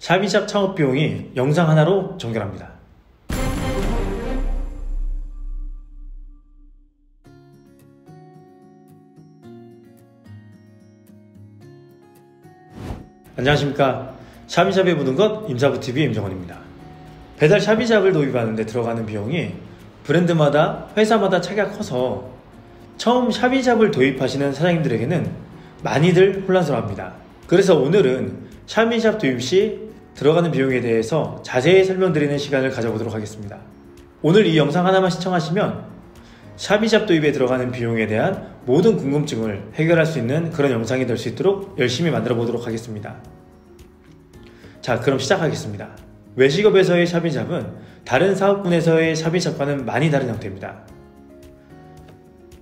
샵인샵 창업 비용이 영상 하나로 정결합니다. 안녕하십니까. 샵인샵의 모든 것 임사부TV 임정원입니다. 배달 샵인샵을 도입하는 데 들어가는 비용이 브랜드마다 회사마다 차이가 커서 처음 샵인샵을 도입하시는 사장님들에게는 많이들 혼란스러워합니다. 그래서 오늘은 샵인샵 도입 시 들어가는 비용에 대해서 자세히 설명드리는 시간을 가져보도록 하겠습니다. 오늘 이 영상 하나만 시청하시면 샵인샵 도입에 들어가는 비용에 대한 모든 궁금증을 해결할 수 있는 그런 영상이 될 수 있도록 열심히 만들어 보도록 하겠습니다. 자, 그럼 시작하겠습니다. 외식업에서의 샵인샵은 다른 사업군에서의 샵인샵과는 많이 다른 형태입니다.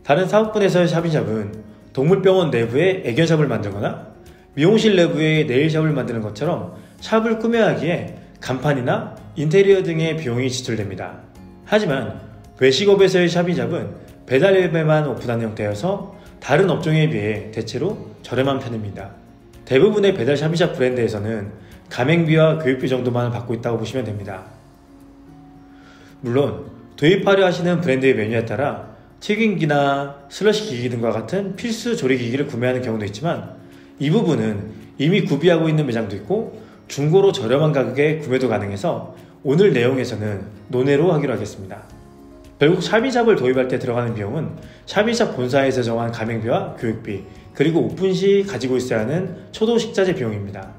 다른 사업군에서의 샵인샵은 동물병원 내부에 애견샵을 만들거나 미용실 내부에 네일샵을 만드는 것처럼 샵을 꾸며야 하기에 간판이나 인테리어 등의 비용이 지출됩니다. 하지만 외식업에서의 샵인샵은 배달 앱에만 오픈하는 형태여서 다른 업종에 비해 대체로 저렴한 편입니다. 대부분의 배달 샵인샵 브랜드에서는 가맹비와 교육비 정도만 받고 있다고 보시면 됩니다. 물론 도입하려 하시는 브랜드의 메뉴에 따라 튀김기나 슬러시 기기 등과 같은 필수 조리기기를 구매하는 경우도 있지만 이 부분은 이미 구비하고 있는 매장도 있고 중고로 저렴한 가격에 구매도 가능해서 오늘 내용에서는 논외로 하기로 하겠습니다. 결국 샵인샵을 도입할 때 들어가는 비용은 샵인샵 본사에서 정한 가맹비와 교육비, 그리고 오픈 시 가지고 있어야 하는 초도 식자재 비용입니다.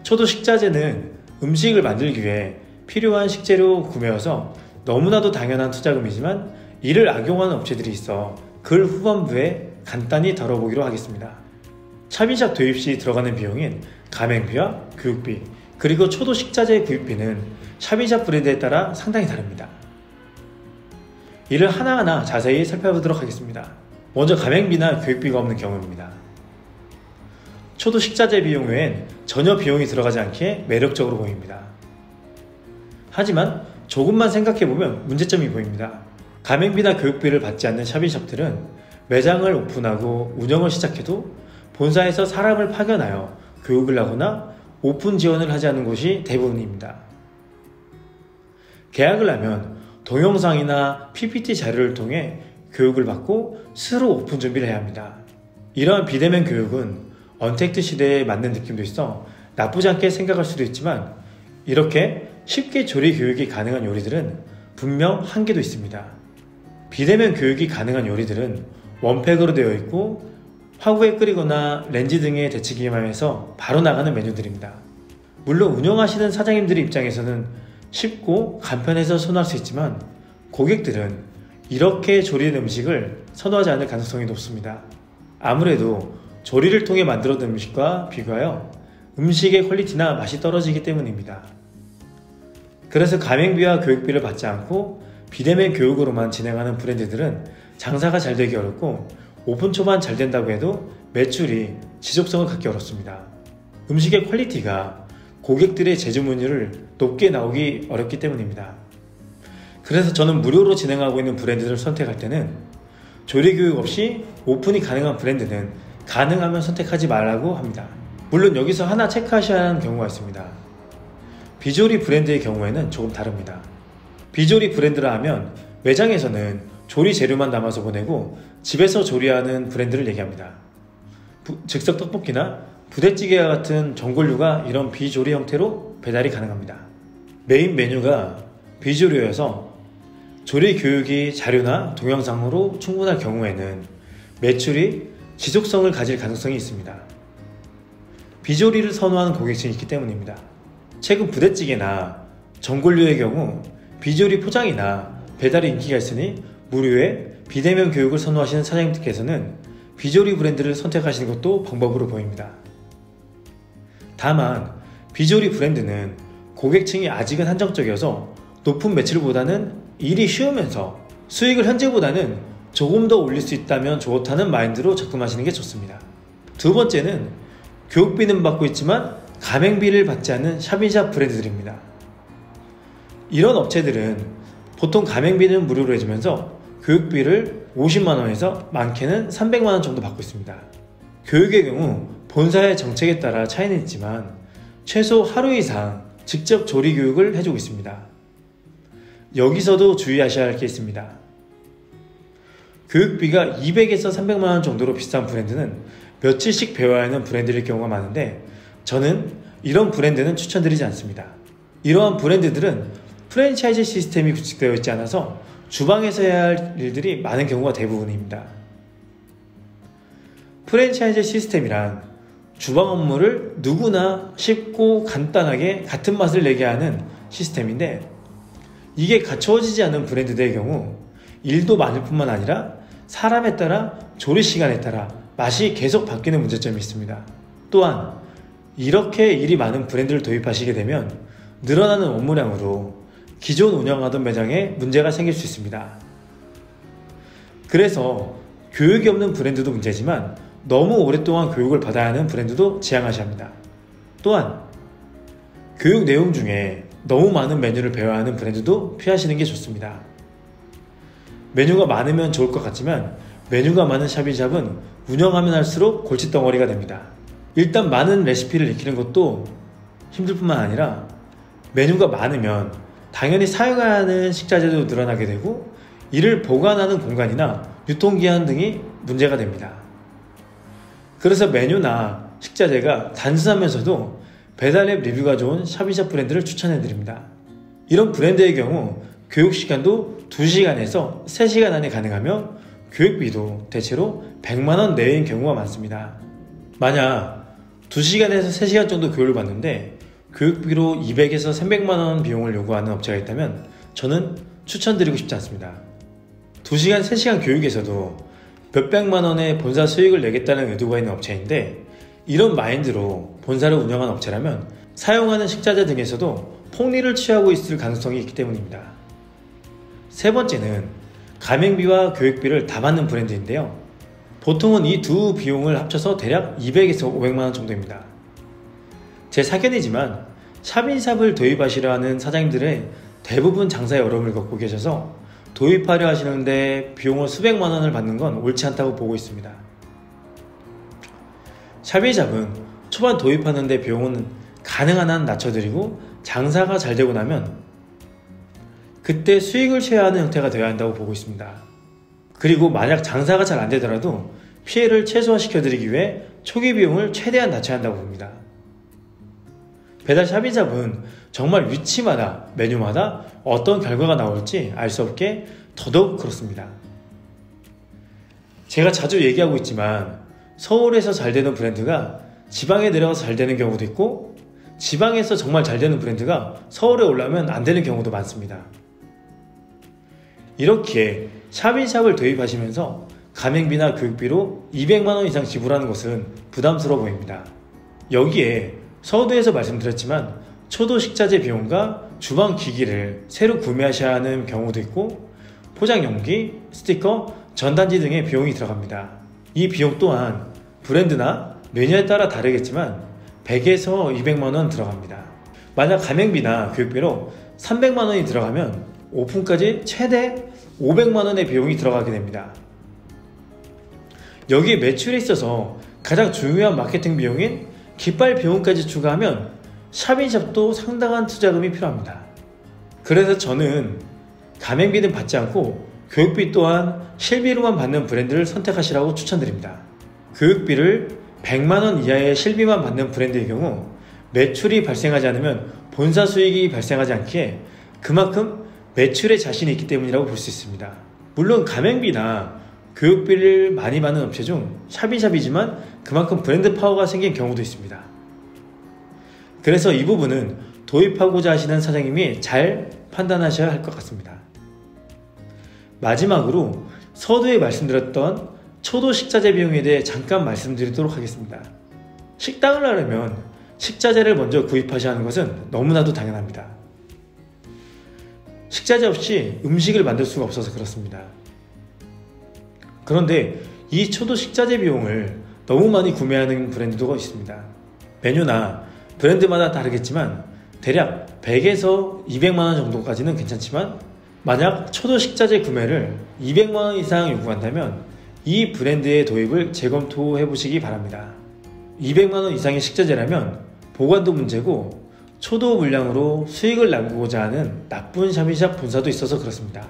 초도 식자재는 음식을 만들기 위해 필요한 식재료 구매여서 너무나도 당연한 투자금이지만 이를 악용하는 업체들이 있어 글 후반부에 간단히 다뤄보기로 하겠습니다. 샵인샵 도입 시 들어가는 비용인 가맹비와 교육비, 그리고 초도 식자재 구입비는 샵인샵 브랜드에 따라 상당히 다릅니다. 이를 하나하나 자세히 살펴보도록 하겠습니다. 먼저 가맹비나 교육비가 없는 경우입니다. 초도 식자재 비용 외엔 전혀 비용이 들어가지 않기에 매력적으로 보입니다. 하지만 조금만 생각해보면 문제점이 보입니다. 가맹비나 교육비를 받지 않는 샵인샵들은 매장을 오픈하고 운영을 시작해도 본사에서 사람을 파견하여 교육을 하거나 오픈 지원을 하지 않는 곳이 대부분입니다. 계약을 하면 동영상이나 PPT 자료를 통해 교육을 받고 스스로 오픈 준비를 해야 합니다. 이러한 비대면 교육은 언택트 시대에 맞는 느낌도 있어 나쁘지 않게 생각할 수도 있지만 이렇게 쉽게 조리 교육이 가능한 요리들은 분명 한계도 있습니다. 비대면 교육이 가능한 요리들은 원팩으로 되어 있고 화구에 끓이거나 렌즈 등의 데치기만 해서 바로 나가는 메뉴들입니다. 물론 운영하시는 사장님들의 입장에서는 쉽고 간편해서 선호할 수 있지만 고객들은 이렇게 조리된 음식을 선호하지 않을 가능성이 높습니다. 아무래도 조리를 통해 만들어진 음식과 비교하여 음식의 퀄리티나 맛이 떨어지기 때문입니다. 그래서 가맹비와 교육비를 받지 않고 비대면 교육으로만 진행하는 브랜드들은 장사가 잘 되기 어렵고 오픈 초반 잘 된다고 해도 매출이 지속성을 갖기 어렵습니다. 음식의 퀄리티가 고객들의 재주문율을 높게 나오기 어렵기 때문입니다. 그래서 저는 무료로 진행하고 있는 브랜드를 선택할 때는 조리 교육 없이 오픈이 가능한 브랜드는 가능하면 선택하지 말라고 합니다. 물론 여기서 하나 체크하셔야 하는 경우가 있습니다. 비조리 브랜드의 경우에는 조금 다릅니다. 비조리 브랜드라 하면 매장에서는 조리 재료만 담아서 보내고 집에서 조리하는 브랜드를 얘기합니다. 즉석 떡볶이나 부대찌개와 같은 전골류가 이런 비조리 형태로 배달이 가능합니다. 메인 메뉴가 비조리여서 조리 교육이 자료나 동영상으로 충분할 경우에는 매출이 지속성을 가질 가능성이 있습니다. 비조리를 선호하는 고객층이 있기 때문입니다. 최근 부대찌개나 전골류의 경우 비조리 포장이나 배달이 인기가 있으니 무료의 비대면 교육을 선호하시는 사장님들께서는 비조리 브랜드를 선택하시는 것도 방법으로 보입니다. 다만 비조리 브랜드는 고객층이 아직은 한정적이어서 높은 매출보다는 일이 쉬우면서 수익을 현재보다는 조금 더 올릴 수 있다면 좋다는 마인드로 접근하시는 게 좋습니다. 두 번째는 교육비는 받고 있지만 가맹비를 받지 않는 샵인샵 브랜드들입니다. 이런 업체들은 보통 가맹비는 무료로 해주면서 교육비를 50만원에서 많게는 300만원 정도 받고 있습니다. 교육의 경우 본사의 정책에 따라 차이는 있지만 최소 하루 이상 직접 조리 교육을 해주고 있습니다. 여기서도 주의하셔야 할 게 있습니다. 교육비가 200에서 300만원 정도로 비싼 브랜드는 며칠씩 배워야 하는 브랜드일 경우가 많은데 저는 이런 브랜드는 추천드리지 않습니다. 이러한 브랜드들은 프랜차이즈 시스템이 구축되어 있지 않아서 주방에서 해야 할 일들이 많은 경우가 대부분입니다. 프랜차이즈 시스템이란 주방 업무를 누구나 쉽고 간단하게 같은 맛을 내게 하는 시스템인데 이게 갖춰지지 않은 브랜드들의 경우 일도 많을 뿐만 아니라 사람에 따라 조리 시간에 따라 맛이 계속 바뀌는 문제점이 있습니다. 또한 이렇게 일이 많은 브랜드를 도입하시게 되면 늘어나는 업무량으로 기존 운영하던 매장에 문제가 생길 수 있습니다. 그래서 교육이 없는 브랜드도 문제지만 너무 오랫동안 교육을 받아야 하는 브랜드도 지양하셔야 합니다. 또한 교육 내용 중에 너무 많은 메뉴를 배워야 하는 브랜드도 피하시는 게 좋습니다. 메뉴가 많으면 좋을 것 같지만 메뉴가 많은 샵인샵은 운영하면 할수록 골칫덩어리가 됩니다. 일단 많은 레시피를 익히는 것도 힘들 뿐만 아니라 메뉴가 많으면 당연히 사용해야 하는 식자재도 늘어나게 되고 이를 보관하는 공간이나 유통기한 등이 문제가 됩니다. 그래서 메뉴나 식자재가 단순하면서도 배달앱 리뷰가 좋은 샵인샵 브랜드를 추천해드립니다. 이런 브랜드의 경우 교육시간도 2시간에서 3시간 안에 가능하며 교육비도 대체로 100만원 내외인 경우가 많습니다. 만약 2시간에서 3시간 정도 교육을 받는데 교육비로 200에서 300만원 비용을 요구하는 업체가 있다면 저는 추천드리고 싶지 않습니다. 2시간, 3시간 교육에서도 몇백만원의 본사 수익을 내겠다는 의도가 있는 업체인데 이런 마인드로 본사를 운영하는 업체라면 사용하는 식자재 등에서도 폭리를 취하고 있을 가능성이 있기 때문입니다. 세 번째는 가맹비와 교육비를 다 받는 브랜드인데요. 보통은 이 두 비용을 합쳐서 대략 200에서 500만원 정도입니다. 제 사견이지만 샵인샵을 도입하시려 하는 사장님들의 대부분 장사에 어려움을 겪고 계셔서 도입하려 하시는데 비용을 수백만원을 받는 건 옳지 않다고 보고 있습니다. 샵인샵은 초반 도입하는데 비용은 가능한 한 낮춰드리고 장사가 잘 되고 나면 그때 수익을 취하는 형태가 되어야 한다고 보고 있습니다. 그리고 만약 장사가 잘 안되더라도 피해를 최소화시켜드리기 위해 초기 비용을 최대한 낮춰야 한다고 봅니다. 배달 샵인샵은 정말 위치마다 메뉴마다 어떤 결과가 나올지 알 수 없게 더더욱 그렇습니다. 제가 자주 얘기하고 있지만 서울에서 잘 되는 브랜드가 지방에 내려가서 잘 되는 경우도 있고 지방에서 정말 잘 되는 브랜드가 서울에 올라오면 안 되는 경우도 많습니다. 이렇게 샵인샵을 도입하시면서 가맹비나 교육비로 200만원 이상 지불하는 것은 부담스러워 보입니다. 여기에 서두에서 말씀드렸지만 초도 식자재 비용과 주방 기기를 새로 구매하셔야 하는 경우도 있고 포장 용기, 스티커, 전단지 등의 비용이 들어갑니다. 이 비용 또한 브랜드나 메뉴에 따라 다르겠지만 100에서 200만원 들어갑니다. 만약 가맹비나 교육비로 300만원이 들어가면 오픈까지 최대 500만원의 비용이 들어가게 됩니다. 여기에 매출에 있어서 가장 중요한 마케팅 비용인 깃발 비용까지 추가하면 샵인샵도 상당한 투자금이 필요합니다. 그래서 저는 가맹비는 받지 않고 교육비 또한 실비로만 받는 브랜드를 선택하시라고 추천드립니다. 교육비를 100만원 이하의 실비만 받는 브랜드의 경우 매출이 발생하지 않으면 본사 수익이 발생하지 않기에 그만큼 매출에 자신이 있기 때문이라고 볼 수 있습니다. 물론 가맹비나 교육비를 많이 받는 업체 중 샵인샵이지만 그만큼 브랜드 파워가 생긴 경우도 있습니다. 그래서 이 부분은 도입하고자 하시는 사장님이 잘 판단하셔야 할 것 같습니다. 마지막으로 서두에 말씀드렸던 초도 식자재 비용에 대해 잠깐 말씀드리도록 하겠습니다. 식당을 하려면 식자재를 먼저 구입하셔야 하는 것은 너무나도 당연합니다. 식자재 없이 음식을 만들 수가 없어서 그렇습니다. 그런데 이 초도 식자재 비용을 너무 많이 구매하는 브랜드가 있습니다. 메뉴나 브랜드마다 다르겠지만 대략 100에서 200만원 정도까지는 괜찮지만 만약 초도 식자재 구매를 200만원 이상 요구한다면 이 브랜드의 도입을 재검토해 보시기 바랍니다. 200만원 이상의 식자재라면 보관도 문제고 초도 물량으로 수익을 남기고자 하는 나쁜 샤브샵 본사도 있어서 그렇습니다.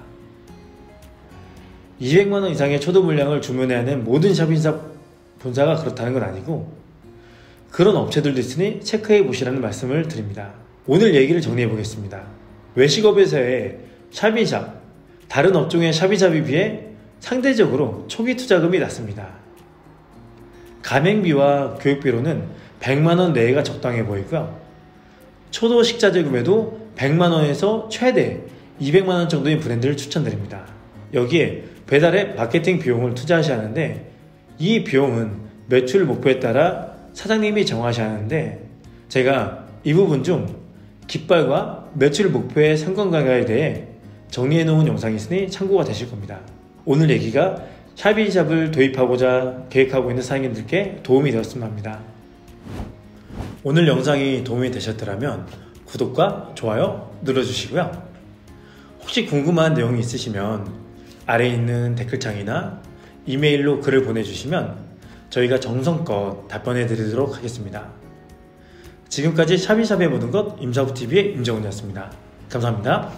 200만원 이상의 초도 물량을 주문해야 하는 모든 샤브샵 본사가 그렇다는 건 아니고 그런 업체들도 있으니 체크해 보시라는 말씀을 드립니다. 오늘 얘기를 정리해 보겠습니다. 외식업에서의 샤브샵, 다른 업종의 샤브샵에 비해 상대적으로 초기 투자금이 낮습니다. 가맹비와 교육비로는 100만원 내외가 적당해 보이고요. 초도 식자재금에도 100만원에서 최대 200만원 정도의 브랜드를 추천드립니다. 여기에 배달앱 마케팅 비용을 투자하셔야 하는데 이 비용은 매출 목표에 따라 사장님이 정하셔야 하는데 제가 이 부분 중 깃발과 매출 목표의 상관관계에 대해 정리해 놓은 영상이 있으니 참고가 되실 겁니다. 오늘 얘기가 샤브샵을 도입하고자 계획하고 있는 사장님들께 도움이 되었으면 합니다. 오늘 영상이 도움이 되셨더라면 구독과 좋아요 눌러주시고요. 혹시 궁금한 내용이 있으시면 아래에 있는 댓글창이나 이메일로 글을 보내주시면 저희가 정성껏 답변해 드리도록 하겠습니다. 지금까지 샤브샵의 모든 것 임사부TV의 임정훈이었습니다. 감사합니다.